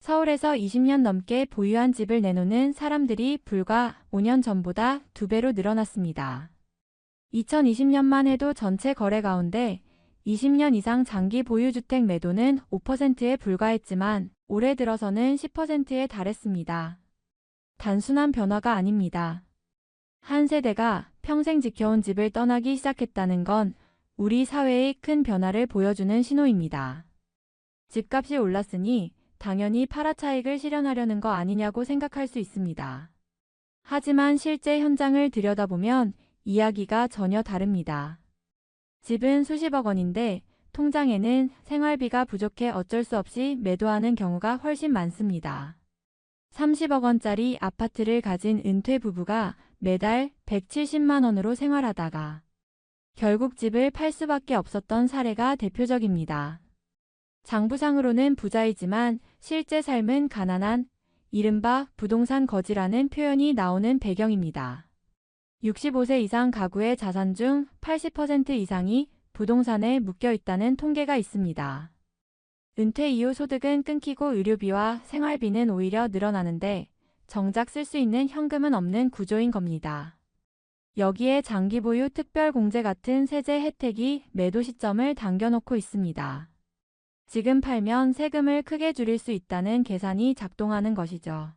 서울에서 20년 넘게 보유한 집을 내놓는 사람들이 불과 5년 전보다 2배로 늘어났습니다. 2020년만 해도 전체 거래 가운데 20년 이상 장기 보유주택 매도는 5%에 불과했지만 올해 들어서는 10%에 달했습니다. 단순한 변화가 아닙니다. 한 세대가 평생 지켜온 집을 떠나기 시작했다는 건 우리 사회의 큰 변화를 보여주는 신호입니다. 집값이 올랐으니 당연히 팔아차익을 실현하려는 거 아니냐고 생각할 수 있습니다. 하지만 실제 현장을 들여다보면 이야기가 전혀 다릅니다. 집은 수십억 원인데 통장에는 생활비가 부족해 어쩔 수 없이 매도하는 경우가 훨씬 많습니다. 30억 원짜리 아파트를 가진 은퇴 부부가 매달 170만 원으로 생활하다가 결국 집을 팔 수밖에 없었던 사례가 대표적입니다. 장부상으로는 부자이지만 실제 삶은 가난한 이른바 부동산 거지라는 표현이 나오는 배경입니다. 65세 이상 가구의 자산 중 80% 이상이 부동산에 묶여 있다는 통계가 있습니다. 은퇴 이후 소득은 끊기고 의료비와 생활비는 오히려 늘어나는데 정작 쓸 수 있는 현금은 없는 구조인 겁니다. 여기에 장기 보유 특별공제 같은 세제 혜택이 매도 시점을 당겨놓고 있습니다. 지금 팔면 세금을 크게 줄일 수 있다는 계산이 작동하는 것이죠.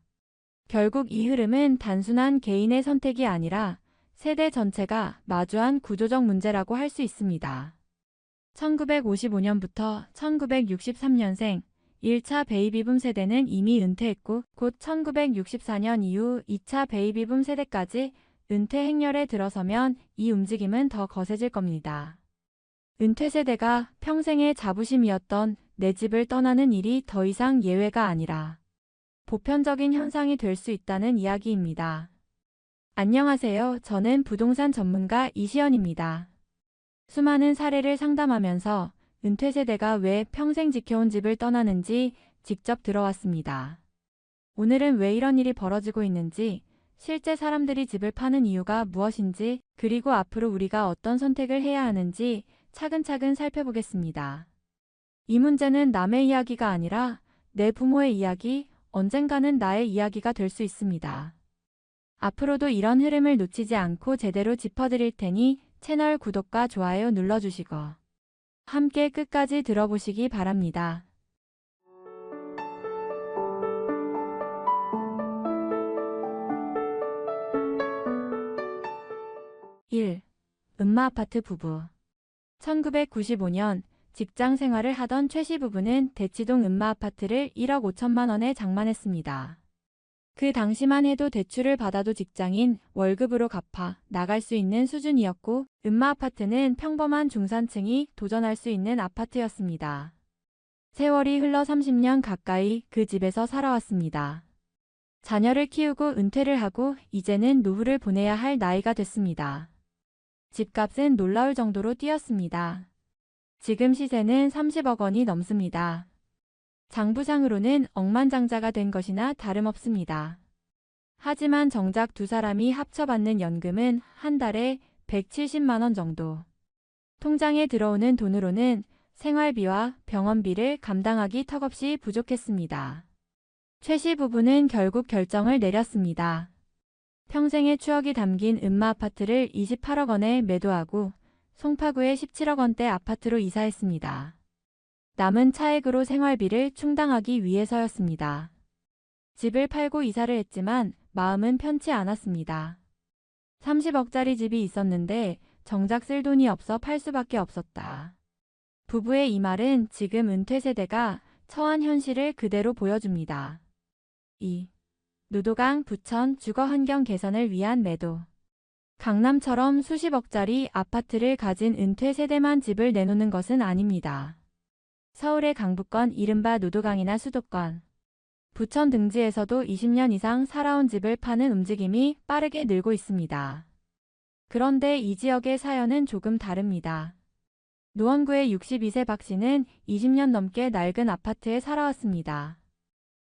결국 이 흐름은 단순한 개인의 선택이 아니라 세대 전체가 마주한 구조적 문제라고 할 수 있습니다. 1955년부터 1963년생 1차 베이비붐 세대는 이미 은퇴했고 곧 1964년 이후 2차 베이비붐 세대까지 은퇴 행렬에 들어서면 이 움직임은 더 거세질 겁니다. 은퇴 세대가 평생의 자부심이었던 내 집을 떠나는 일이 더 이상 예외가 아니라 보편적인 현상이 될 수 있다는 이야기입니다. 안녕하세요. 저는 부동산 전문가 이시연입니다. 수많은 사례를 상담하면서 은퇴 세대가 왜 평생 지켜온 집을 떠나는지 직접 들어왔습니다. 오늘은 왜 이런 일이 벌어지고 있는지, 실제 사람들이 집을 파는 이유가 무엇인지, 그리고 앞으로 우리가 어떤 선택을 해야 하는지 차근차근 살펴보겠습니다. 이 문제는 남의 이야기가 아니라 내 부모의 이야기, 언젠가는 나의 이야기가 될 수 있습니다. 앞으로도 이런 흐름을 놓치지 않고 제대로 짚어드릴 테니 채널 구독과 좋아요 눌러주시고 함께 끝까지 들어보시기 바랍니다. 1. 음마아파트 부부. 1995년 직장 생활을 하던 최 씨 부부는 대치동 음마아파트를 1억 5천만 원에 장만했습니다. 그 당시만 해도 대출을 받아도 직장인 월급으로 갚아 나갈 수 있는 수준이었고 음마아파트는 평범한 중산층이 도전할 수 있는 아파트였습니다. 세월이 흘러 30년 가까이 그 집에서 살아왔습니다. 자녀를 키우고 은퇴를 하고 이제는 노후를 보내야 할 나이가 됐습니다. 집값은 놀라울 정도로 뛰었습니다. 지금 시세는 30억 원이 넘습니다. 장부상으로는 억만장자가 된 것이나 다름없습니다. 하지만 정작 두 사람이 합쳐받는 연금은 한 달에 170만 원 정도. 통장에 들어오는 돈으로는 생활비와 병원비를 감당하기 턱없이 부족했습니다. 최 씨 부부는 결국 결정을 내렸습니다. 평생의 추억이 담긴 음마아파트를 28억 원에 매도하고 송파구의 17억 원대 아파트로 이사했습니다. 남은 차액으로 생활비를 충당하기 위해서였습니다. 집을 팔고 이사를 했지만 마음은 편치 않았습니다. 30억짜리 집이 있었는데 정작 쓸 돈이 없어 팔 수밖에 없었다. 부부의 이 말은 지금 은퇴 세대가 처한 현실을 그대로 보여줍니다. 2. 누도강 부천 주거 환경 개선을 위한 매도. 강남처럼 수십억짜리 아파트를 가진 은퇴 세대만 집을 내놓는 것은 아닙니다. 서울의 강북권 이른바 누도강이나 수도권, 부천 등지에서도 20년 이상 살아온 집을 파는 움직임이 빠르게 늘고 있습니다. 그런데 이 지역의 사연은 조금 다릅니다. 노원구의 62세 박 씨는 20년 넘게 낡은 아파트에 살아왔습니다.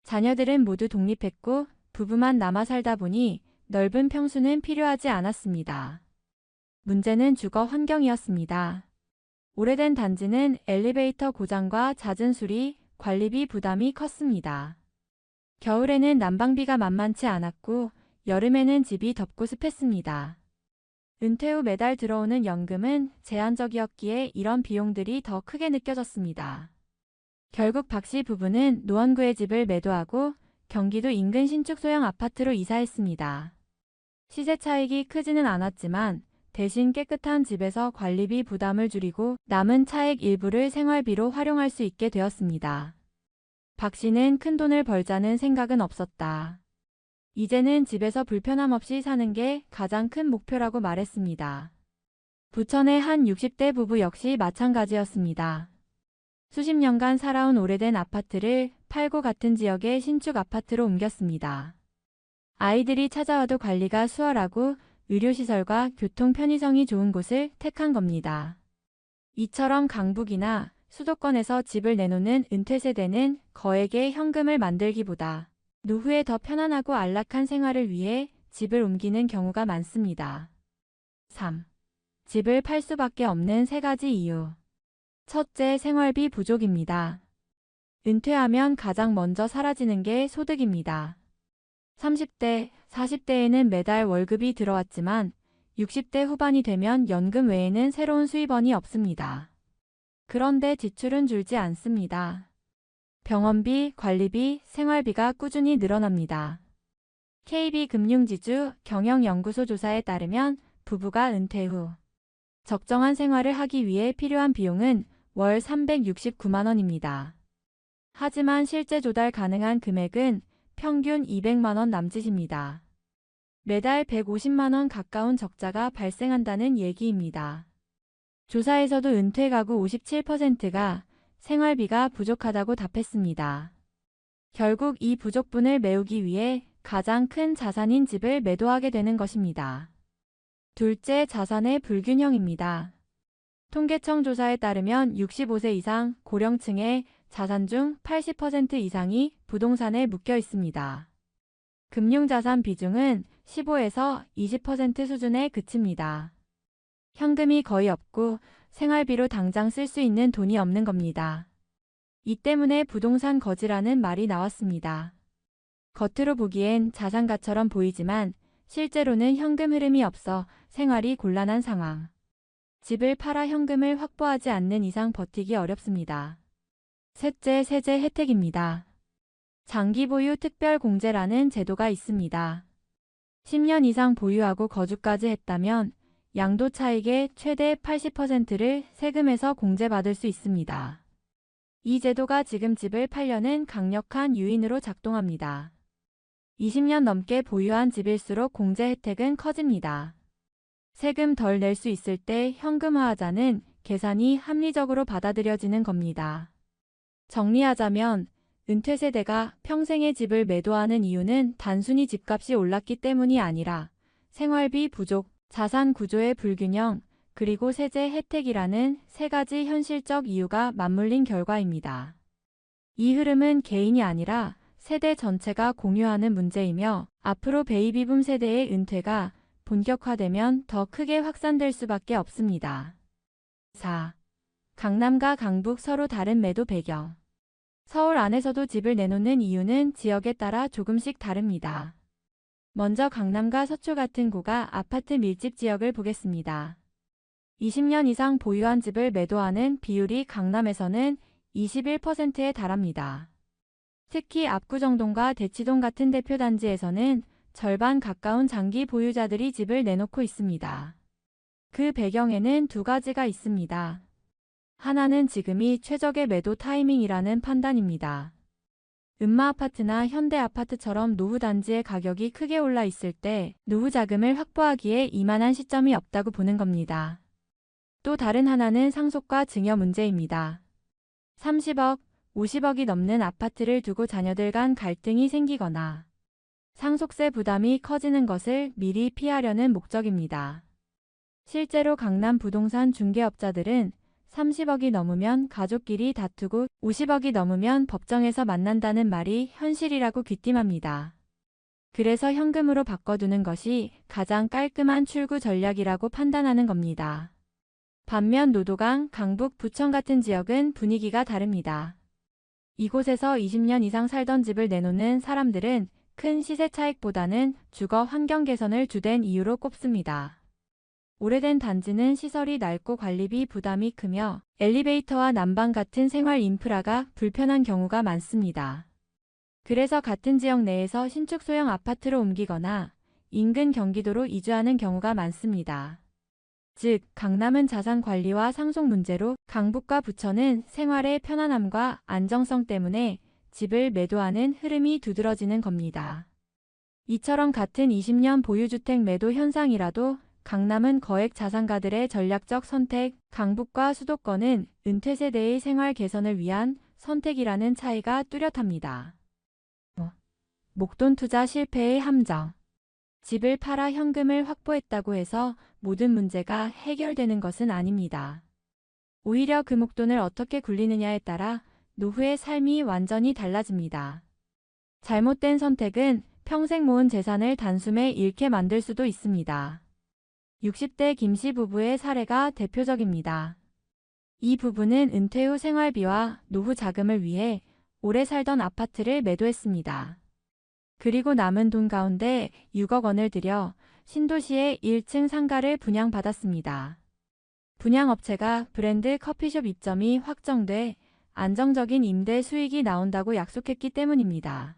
자녀들은 모두 독립했고 부부만 남아 살다 보니 넓은 평수는 필요하지 않았습니다. 문제는 주거 환경이었습니다. 오래된 단지는 엘리베이터 고장과 잦은 수리, 관리비 부담이 컸습니다. 겨울에는 난방비가 만만치 않았고 여름에는 집이 덥고 습했습니다. 은퇴 후 매달 들어오는 연금은 제한적이었기에 이런 비용들이 더 크게 느껴졌습니다. 결국 박 씨 부부는 노원구에 집을 매도하고 경기도 인근 신축 소형 아파트로 이사했습니다. 시세 차익이 크지는 않았지만 대신 깨끗한 집에서 관리비 부담을 줄이고 남은 차액 일부를 생활비로 활용할 수 있게 되었습니다. 박 씨는 큰돈을 벌자는 생각은 없었다. 이제는 집에서 불편함 없이 사는 게 가장 큰 목표라고 말했습니다. 부천의 한 60대 부부 역시 마찬가지였습니다. 수십 년간 살아온 오래된 아파트를 팔고 같은 지역의 신축 아파트로 옮겼습니다. 아이들이 찾아와도 관리가 수월하고 의료시설과 교통 편의성이 좋은 곳을 택한 겁니다. 이처럼 강북이나 수도권에서 집을 내놓는 은퇴세대는 거액의 현금을 만들기보다 노후에 더 편안하고 안락한 생활을 위해 집을 옮기는 경우가 많습니다. 3. 집을 팔 수밖에 없는 3가지 이유. 첫째, 생활비 부족입니다. 은퇴하면 가장 먼저 사라지는 게 소득입니다. 30대, 40대에는 매달 월급이 들어왔지만 60대 후반이 되면 연금 외에는 새로운 수입원이 없습니다. 그런데 지출은 줄지 않습니다. 병원비, 관리비, 생활비가 꾸준히 늘어납니다. KB금융지주 경영연구소 조사에 따르면 부부가 은퇴 후 적정한 생활을 하기 위해 필요한 비용은 월 369만 원입니다. 하지만 실제 조달 가능한 금액은 평균 200만 원 남짓입니다. 매달 150만 원 가까운 적자가 발생한다는 얘기입니다. 조사에서도 은퇴 가구 57%가 생활비가 부족하다고 답했습니다. 결국 이 부족분을 메우기 위해 가장 큰 자산인 집을 매도하게 되는 것입니다. 둘째, 자산의 불균형입니다. 통계청 조사에 따르면 65세 이상 고령층의 자산 중 80% 이상이 부동산에 묶여 있습니다. 금융자산 비중은 15에서 20% 수준에 그칩니다. 현금이 거의 없고 생활비로 당장 쓸 수 있는 돈이 없는 겁니다. 이 때문에 부동산 거지라는 말이 나왔습니다. 겉으로 보기엔 자산가처럼 보이지만 실제로는 현금 흐름이 없어 생활이 곤란한 상황. 집을 팔아 현금을 확보하지 않는 이상 버티기 어렵습니다. 셋째, 세제 혜택입니다. 장기 보유 특별공제라는 제도가 있습니다. 10년 이상 보유하고 거주까지 했다면 양도 차익의 최대 80%를 세금에서 공제받을 수 있습니다. 이 제도가 지금 집을 팔려는 강력한 요인으로 작동합니다. 20년 넘게 보유한 집일수록 공제 혜택은 커집니다. 세금 덜 낼 수 있을 때 현금화하자는 계산이 합리적으로 받아들여지는 겁니다. 정리하자면 은퇴 세대가 평생의 집을 매도하는 이유는 단순히 집값이 올랐기 때문이 아니라 생활비 부족, 자산 구조의 불균형, 그리고 세제 혜택이라는 3가지 현실적 이유가 맞물린 결과입니다. 이 흐름은 개인이 아니라 세대 전체가 공유하는 문제이며 앞으로 베이비붐 세대의 은퇴가 본격화되면 더 크게 확산될 수밖에 없습니다. 4. 강남과 강북 서로 다른 매도 배경. 서울 안에서도 집을 내놓는 이유는 지역에 따라 조금씩 다릅니다. 먼저 강남과 서초 같은 고가 아파트 밀집 지역을 보겠습니다. 20년 이상 보유한 집을 매도하는 비율이 강남에서는 21%에 달합니다. 특히 압구정동과 대치동 같은 대표 단지에서는 절반 가까운 장기 보유자들이 집을 내놓고 있습니다. 그 배경에는 2가지가 있습니다. 하나는 지금이 최적의 매도 타이밍이라는 판단입니다. 음마아파트나 현대아파트처럼 노후 단지의 가격이 크게 올라 있을 때 노후 자금을 확보하기에 이만한 시점이 없다고 보는 겁니다. 또 다른 하나는 상속과 증여 문제입니다. 30억, 50억이 넘는 아파트를 두고 자녀들 간 갈등이 생기거나 상속세 부담이 커지는 것을 미리 피하려는 목적입니다. 실제로 강남 부동산 중개업자들은 30억이 넘으면 가족끼리 다투고 50억이 넘으면 법정에서 만난다는 말이 현실이라고 귀띔합니다. 그래서 현금으로 바꿔두는 것이 가장 깔끔한 출구 전략이라고 판단하는 겁니다. 반면 노도강, 강북, 부천 같은 지역은 분위기가 다릅니다. 이곳에서 20년 이상 살던 집을 내놓는 사람들은 큰 시세 차익보다는 주거 환경 개선을 주된 이유로 꼽습니다. 오래된 단지는 시설이 낡고 관리비 부담이 크며 엘리베이터와 난방 같은 생활 인프라가 불편한 경우가 많습니다. 그래서 같은 지역 내에서 신축 소형 아파트로 옮기거나 인근 경기도로 이주하는 경우가 많습니다. 즉, 강남은 자산 관리와 상속 문제로 강북과 부천은 생활의 편안함과 안정성 때문에 집을 매도하는 흐름이 두드러지는 겁니다. 이처럼 같은 20년 보유주택 매도 현상이라도 강남은 거액 자산가들의 전략적 선택, 강북과 수도권은 은퇴 세대의 생활 개선을 위한 선택이라는 차이가 뚜렷합니다. 목돈 투자 실패의 함정. 집을 팔아 현금을 확보했다고 해서 모든 문제가 해결되는 것은 아닙니다. 오히려 그 목돈을 어떻게 굴리느냐에 따라 노후의 삶이 완전히 달라집니다. 잘못된 선택은 평생 모은 재산을 단숨에 잃게 만들 수도 있습니다. 60대 김씨 부부의 사례가 대표적입니다. 이 부부는 은퇴 후 생활비와 노후 자금을 위해 오래 살던 아파트를 매도했습니다. 그리고 남은 돈 가운데 6억 원을 들여 신도시의 1층 상가를 분양받았습니다. 분양업체가 브랜드 커피숍 입점이 확정돼 안정적인 임대 수익이 나온다고 약속했기 때문입니다.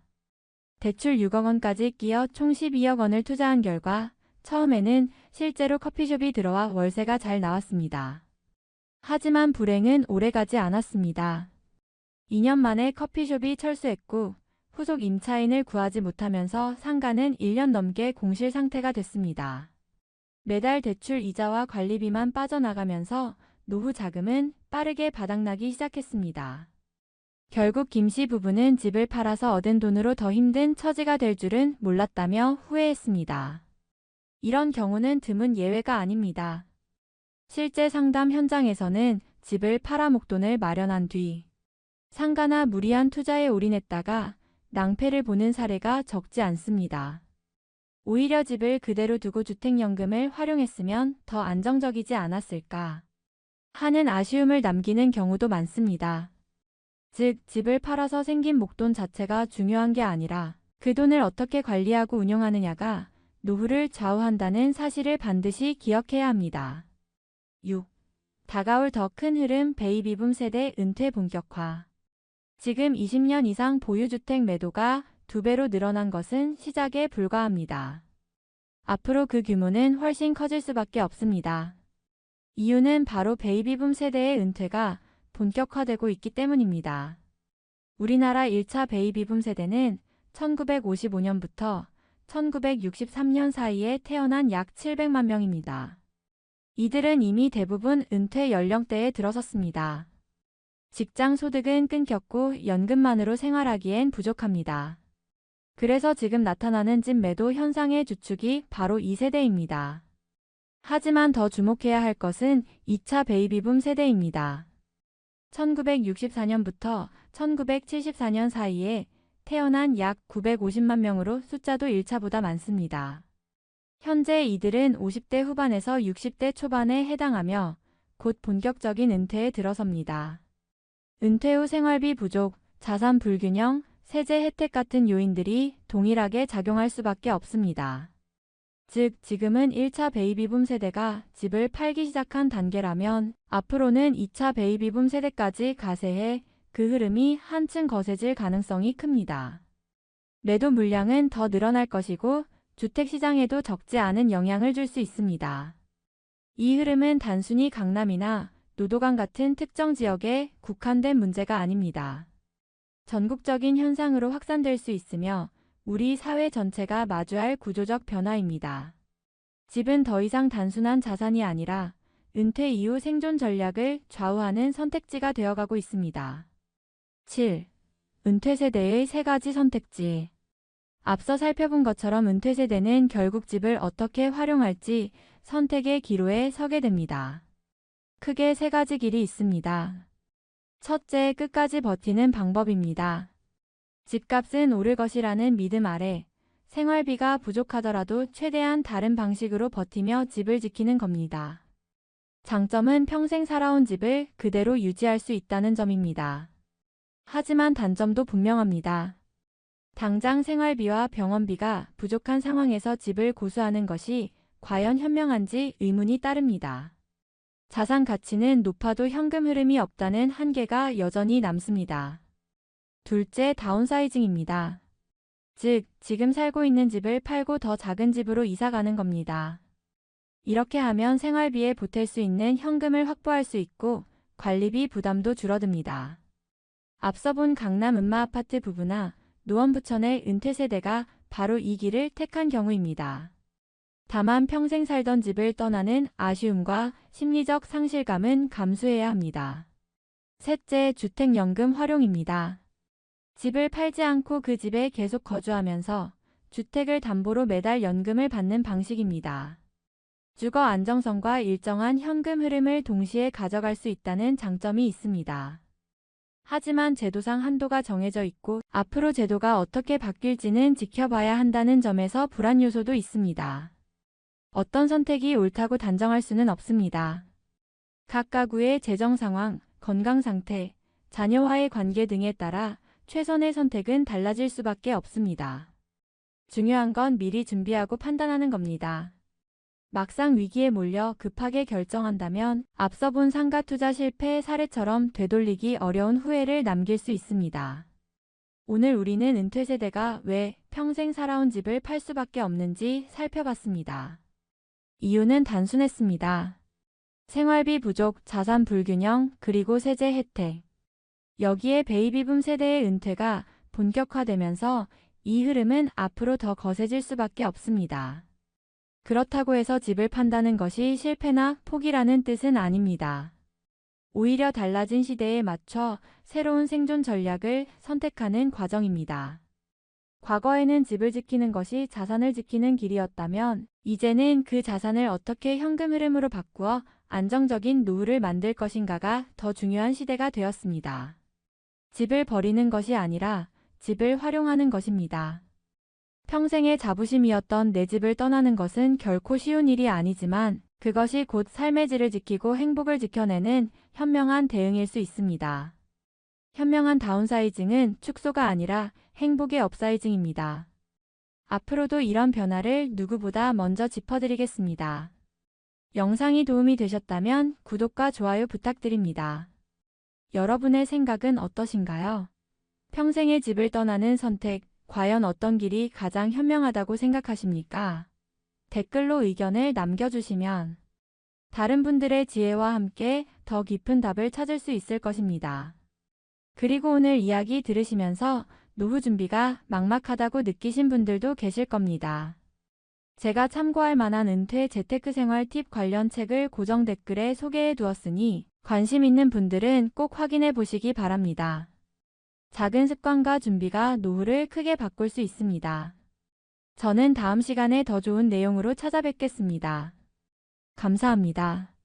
대출 6억 원까지 끼어 총 12억 원을 투자한 결과 처음에는 실제로 커피숍이 들어와 월세가 잘 나왔습니다. 하지만 불행은 오래가지 않았습니다. 2년 만에 커피숍이 철수했고 후속 임차인을 구하지 못하면서 상가는 1년 넘게 공실 상태가 됐습니다. 매달 대출 이자와 관리비만 빠져나가면서 노후 자금은 빠르게 바닥나기 시작했습니다. 결국 김씨 부부는 집을 팔아서 얻은 돈으로 더 힘든 처지가 될 줄은 몰랐다며 후회했습니다. 이런 경우는 드문 예외가 아닙니다. 실제 상담 현장에서는 집을 팔아 목돈을 마련한 뒤 상가나 무리한 투자에 올인했다가 낭패를 보는 사례가 적지 않습니다. 오히려 집을 그대로 두고 주택연금을 활용했으면 더 안정적이지 않았을까 하는 아쉬움을 남기는 경우도 많습니다. 즉, 집을 팔아서 생긴 목돈 자체가 중요한 게 아니라 그 돈을 어떻게 관리하고 운용하느냐가 노후를 좌우한다는 사실을 반드시 기억해야 합니다. 6. 다가올 더 큰 흐름 베이비붐 세대 은퇴 본격화. 지금 20년 이상 보유주택 매도가 2배로 늘어난 것은 시작에 불과합니다. 앞으로 그 규모는 훨씬 커질 수밖에 없습니다. 이유는 바로 베이비붐 세대의 은퇴가 본격화되고 있기 때문입니다. 우리나라 1차 베이비붐 세대는 1955년부터 1963년 사이에 태어난 약 700만 명입니다. 이들은 이미 대부분 은퇴 연령대에 들어섰습니다. 직장 소득은 끊겼고 연금만으로 생활하기엔 부족합니다. 그래서 지금 나타나는 집 매도 현상의 주축이 바로 이 세대입니다. 하지만 더 주목해야 할 것은 2차 베이비붐 세대입니다. 1964년부터 1974년 사이에 태어난 약 950만 명으로 숫자도 1차보다 많습니다. 현재 이들은 50대 후반에서 60대 초반에 해당하며 곧 본격적인 은퇴에 들어섭니다. 은퇴 후 생활비 부족, 자산 불균형, 세제 혜택 같은 요인들이 동일하게 작용할 수밖에 없습니다. 즉, 지금은 1차 베이비붐 세대가 집을 팔기 시작한 단계라면 앞으로는 2차 베이비붐 세대까지 가세해 그 흐름이 한층 거세질 가능성이 큽니다. 매도 물량은 더 늘어날 것이고 주택시장에도 적지 않은 영향을 줄 수 있습니다. 이 흐름은 단순히 강남이나 노도강 같은 특정 지역에 국한된 문제가 아닙니다. 전국적인 현상으로 확산될 수 있으며 우리 사회 전체가 마주할 구조적 변화입니다. 집은 더 이상 단순한 자산이 아니라 은퇴 이후 생존 전략을 좌우하는 선택지가 되어가고 있습니다. 7. 은퇴 세대의 3가지 선택지. 앞서 살펴본 것처럼 은퇴 세대는 결국 집을 어떻게 활용할지 선택의 기로에 서게 됩니다. 크게 3가지 길이 있습니다. 첫째, 끝까지 버티는 방법입니다. 집값은 오를 것이라는 믿음 아래 생활비가 부족하더라도 최대한 다른 방식으로 버티며 집을 지키는 겁니다. 장점은 평생 살아온 집을 그대로 유지할 수 있다는 점입니다. 하지만 단점도 분명합니다. 당장 생활비와 병원비가 부족한 상황에서 집을 고수하는 것이 과연 현명한지 의문이 따릅니다. 자산 가치는 높아도 현금 흐름이 없다는 한계가 여전히 남습니다. 둘째, 다운사이징입니다. 즉, 지금 살고 있는 집을 팔고 더 작은 집으로 이사 가는 겁니다. 이렇게 하면 생활비에 보탤 수 있는 현금을 확보할 수 있고 관리비 부담도 줄어듭니다. 앞서 본 강남 음마아파트 부부나 노원부천의 은퇴세대가 바로 이 길을 택한 경우입니다. 다만 평생 살던 집을 떠나는 아쉬움과 심리적 상실감은 감수해야 합니다. 셋째, 주택연금 활용입니다. 집을 팔지 않고 그 집에 계속 거주하면서 주택을 담보로 매달 연금을 받는 방식입니다. 주거 안정성과 일정한 현금 흐름을 동시에 가져갈 수 있다는 장점이 있습니다. 하지만 제도상 한도가 정해져 있고 앞으로 제도가 어떻게 바뀔지는 지켜봐야 한다는 점에서 불안 요소도 있습니다. 어떤 선택이 옳다고 단정할 수는 없습니다. 각 가구의 재정 상황, 건강 상태, 자녀와의 관계 등에 따라 최선의 선택은 달라질 수밖에 없습니다. 중요한 건 미리 준비하고 판단하는 겁니다. 막상 위기에 몰려 급하게 결정한다면 앞서 본 상가 투자 실패 사례처럼 되돌리기 어려운 후회를 남길 수 있습니다. 오늘 우리는 은퇴세대가 왜 평생 살아온 집을 팔 수밖에 없는지 살펴봤습니다. 이유는 단순했습니다. 생활비 부족, 자산 불균형, 그리고 세제 혜택. 여기에 베이비붐 세대의 은퇴가 본격화되면서 이 흐름은 앞으로 더 거세질 수밖에 없습니다. 그렇다고 해서 집을 판다는 것이 실패나 포기라는 뜻은 아닙니다. 오히려 달라진 시대에 맞춰 새로운 생존 전략을 선택하는 과정입니다. 과거에는 집을 지키는 것이 자산을 지키는 길이었다면 이제는 그 자산을 어떻게 현금 흐름으로 바꾸어 안정적인 노후를 만들 것인가가 더 중요한 시대가 되었습니다. 집을 버리는 것이 아니라 집을 활용하는 것입니다. 평생의 자부심이었던 내 집을 떠나는 것은 결코 쉬운 일이 아니지만 그것이 곧 삶의 질을 지키고 행복을 지켜내는 현명한 대응일 수 있습니다. 현명한 다운사이징은 축소가 아니라 행복의 업사이징입니다. 앞으로도 이런 변화를 누구보다 먼저 짚어드리겠습니다. 영상이 도움이 되셨다면 구독과 좋아요 부탁드립니다. 여러분의 생각은 어떠신가요? 평생의 집을 떠나는 선택, 과연 어떤 길이 가장 현명하다고 생각하십니까? 댓글로 의견을 남겨주시면 다른 분들의 지혜와 함께 더 깊은 답을 찾을 수 있을 것입니다. 그리고 오늘 이야기 들으시면서 노후 준비가 막막하다고 느끼신 분들도 계실 겁니다. 제가 참고할 만한 은퇴 재테크 생활 팁 관련 책을 고정 댓글에 소개해 두었으니 관심 있는 분들은 꼭 확인해 보시기 바랍니다. 작은 습관과 준비가 노후를 크게 바꿀 수 있습니다. 저는 다음 시간에 더 좋은 내용으로 찾아뵙겠습니다. 감사합니다.